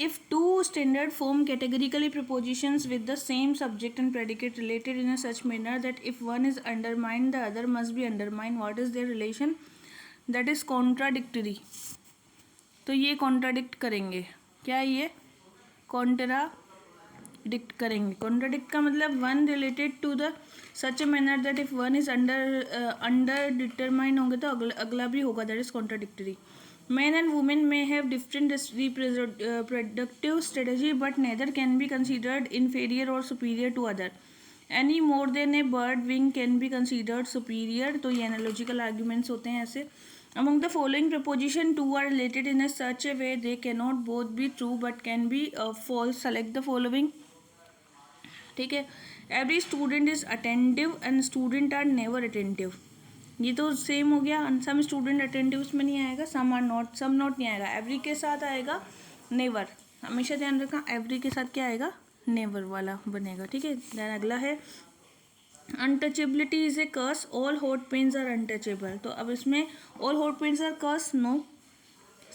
if two standard form categorically prepositions with the same subject and predicate related in a such manner that if one is undermined the other must be undermined, what is their relation? That is contradictory. तो ये contradict करेंगे. क्या ये contradict करेंगे? Contradict का मतलब one related to the such a manner that if one is under determine होंगे तो अगला भी होगा, that is contradictory. Men and women may have different reproductive strategy, but neither can be considered inferior or superior to other. Any more than a bird wing can be considered superior. तो ये analogical arguments होते हैं ऐसे. Among the following proposition, two are related in a such a way they cannot both be true but can be false. Select the following. ठीक है. Every student is attentive and student are never attentive. ये तो same हो गया. सम student attentive उसमें नहीं आएगा, some are not, some not नहीं आएगा. एवरी के साथ आएगा नेवर. हमेशा ध्यान रखना एवरी के साथ क्या आएगा, नेवर वाला बनेगा. ठीक है. देन अगला है untouchability is a curse, all hot pans are untouchable. तो अब इसमें all hot pans are curse, no.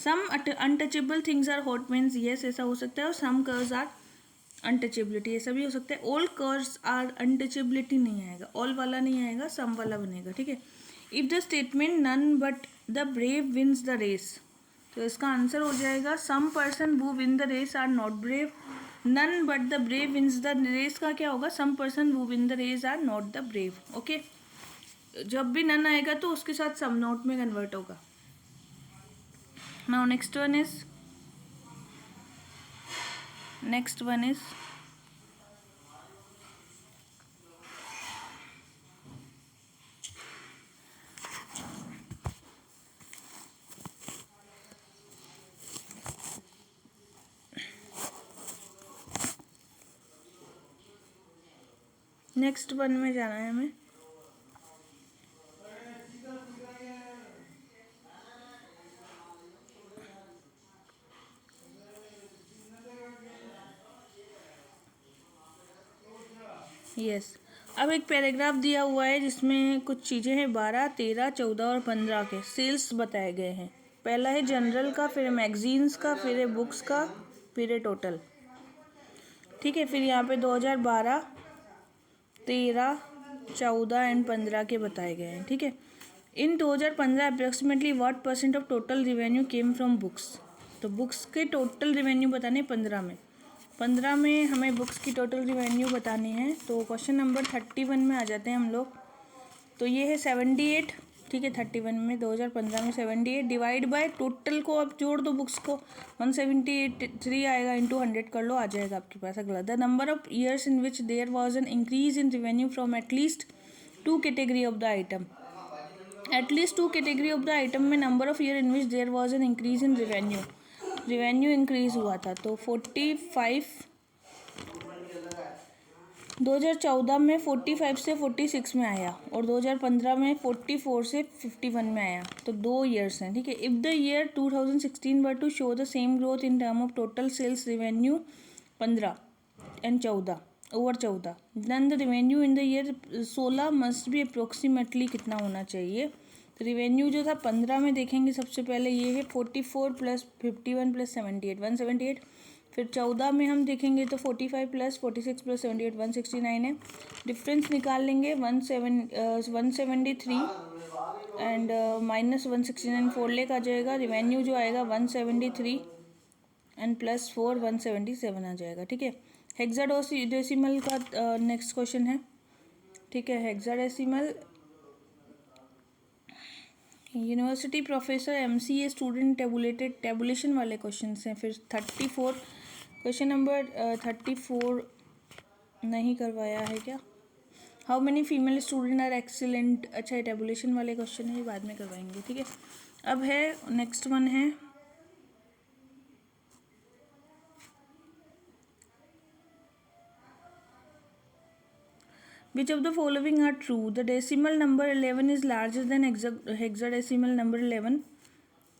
Some untouchable things are hot pans, yes ऐसा हो सकता है. और सम कर्स आर अनटचेबिलिटी, ऐसा भी हो सकता है. ऑल कर्स आर अनटचेबिलिटी नहीं आएगा, ऑल वाला नहीं आएगा, सम वाला बनेगा. ठीक है. If the statement none but the brave wins the race, तो इसका आंसर हो जाएगा some person who win the race are not brave. None but the brave wins the race का क्या होगा, some person who win the race are not the brave. Okay. जब भी नन आएगा तो उसके साथ सम नॉट में कन्वर्ट होगा. Now next one is next one में जाना है हमें. यस. अब एक पैराग्राफ दिया हुआ है जिसमें कुछ चीज़ें हैं 12, 13, 14 और 15 के सेल्स बताए गए हैं. पहला है जनरल का, फिर मैगजीन्स का, फिर है बुक्स का, फिर है टोटल. ठीक है. फिर यहाँ पे 2012, 13, 14 एंड 15 के बताए गए हैं. ठीक है. इन 2015 approximately what % of total revenue came from books. तो बुक्स के टोटल रिवेन्यू बताने 15 में हमें बुक्स की टोटल रिवेन्यू बतानी है. तो क्वेश्चन नंबर 31 में आ जाते हैं हम लोग. तो ये है 78. ठीक है. 31 में 2015 में 78 डिवाइड बाय टोटल को आप जोड़ दो बुक्स को, 173 आएगा, इंटू 100 कर लो, आ जाएगा आपके पास. अगला the number of years in which there was an increase in revenue from at least 2 category of the item. At least 2 category of the item में number of year in which there was an increase in revenue increase हुआ था. तो 45 2014 में 45 से 46 में आया और 2015 में 44 से 51 में आया. तो 2 ईयर्स हैं. ठीक है. If the year 2016 were to show the same growth in term of total sales revenue 15 and 14 over 14, then the revenue in the year 16 must be approximately कितना होना चाहिए. तो रिवेन्यू जो था 15 में देखेंगे सबसे पहले ये है 44 + 51 + 78 178. फिर 14 में हम देखेंगे तो 45 + 46 + 78 169 है. डिफरेंस निकाल लेंगे 173 एंड -169 4 लेक आ जाएगा. रिवेन्यू जो आएगा 173 एंड +4 177 आ जाएगा. ठीक है. हेक्साडेसिमल का नेक्स्ट क्वेश्चन है. ठीक है. Hexadecimal university professor MCA student tabulation वाले क्वेश्चन हैं. फिर 34 क्वेश्चन नंबर 34 नहीं करवाया है क्या. How many female student are excellent. अच्छा, टेबुलेशन वाले क्वेश्चन है, बाद में करवाएंगे. ठीक है. अब है नेक्स्ट वन है Which of the following are true? The decimal number 11 is larger than hexadecimal number 11,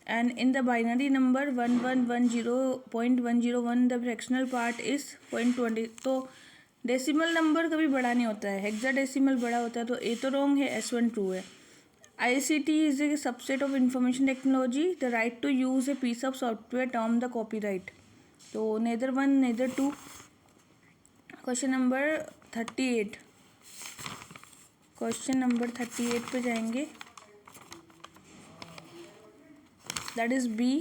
and in the binary number 1110.101 the fractional part is 0.20. तो डेसिमल नंबर कभी बड़ा नहीं होता है, हेक्साडेसिमल बड़ा होता है. तो ए तो रॉन्ग है, S1 ट्रू है. ICT is a subset of information technology. The right to use a piece of software termed the copyright. तो neither 1 neither 2। Question number 38, question number 38 पे जाएंगे, that is B,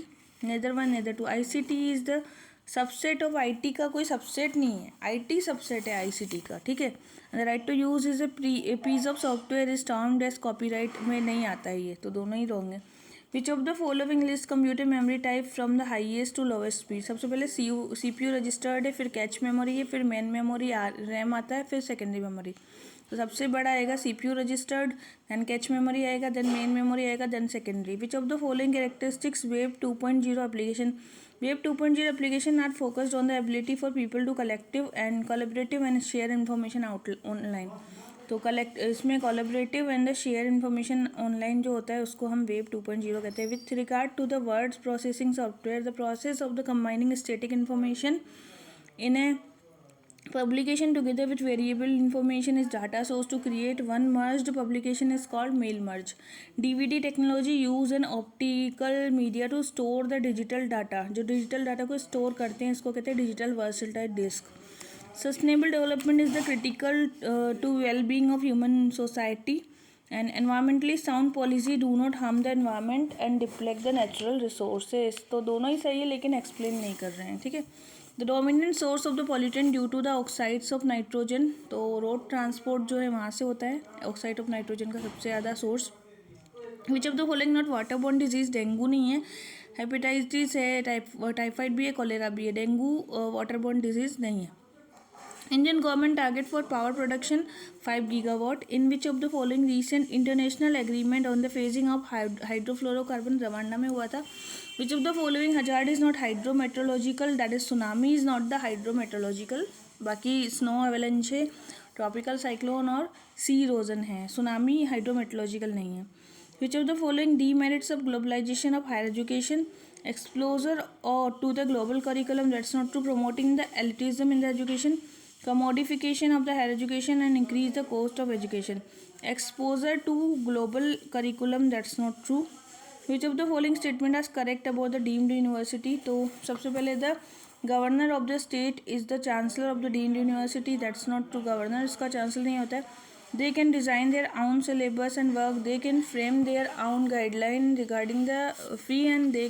neither 1 neither 2। ICT is the subset of IT का कोई subset नहीं है, IT subset है ICT का, ठीक है। The right to use is a piece of software is termed as copyright में नहीं आता है ये, तो दोनों ही रॉन्ग है। Which of the following list computer memory type from the highest to lowest speed. सबसे पहले CPU रजिस्टर्ड है, फिर कैच मेमोरी है, फिर मेन मेमोरी रैम आता है, फिर सेकेंडरी मेमोरी। तो सबसे बड़ा आएगा CPU registered, then cache memory आएगा, देन मेन मेमोरी आएगा, then secondary. Which of the following characteristics web 2.0 application. Web 2.0 application are focused on the ability for people to collective and collaborative and share information online। तो collect इसमें collaborative and the share information online जो होता है उसको हम web 2.0 कहते हैं। With regard to the words processing software, the process of the combining static information in a publication together with variable information is data source to create one merged publication is called mail merge। DVD technology use an optical media to store the digital data। जो digital data को store करते हैं इसको कहते हैं digital versatile disk। Sustainable development is the critical to well-being of human society and environmentally sound policy do not harm the environment and deplete the natural resources। तो दोनों ही सही है लेकिन explain नहीं कर रहे हैं, ठीक है। The dominant source of the pollutant due to the oxides of nitrogen. तो रोड ट्रांसपोर्ट जो है वहाँ से होता है ऑक्साइड ऑफ नाइट्रोजन का सबसे ज़्यादा source. Which of the following not water borne disease. Dengue नहीं है, हेपेटाइटिस है, टाइफाइड भी है, कोलेरा भी है, डेंगू वाटर बोर्न डिजीज नहीं है। Indian government target for power production 5 gigawatt। In which of the following recent international agreement on the phasing of hydrofluorocarbon Rwanda में हुआ था। Which of the following hazard is not hydrometeorological, that is tsunami is not the hydrometeorological। बाकी snow avalanche है, tropical cyclone और सी erosion है, tsunami hydrometeorological नहीं है। Which of the following demerits of globalization of higher education। Exposure or to the global curriculum, that's not true, promoting the elitism in the education। Commodification of the higher education and increase the cost of education। Exposure to global curriculum, that's not true। Which of the following statement is correct about the deemed university। तो सबसे पहले the governor of the state is the chancellor of the deemed university, that's not true। governor इसका chancellor नहीं होता है। They can design their own syllabus and work, they can frame their own guideline regarding the fee and they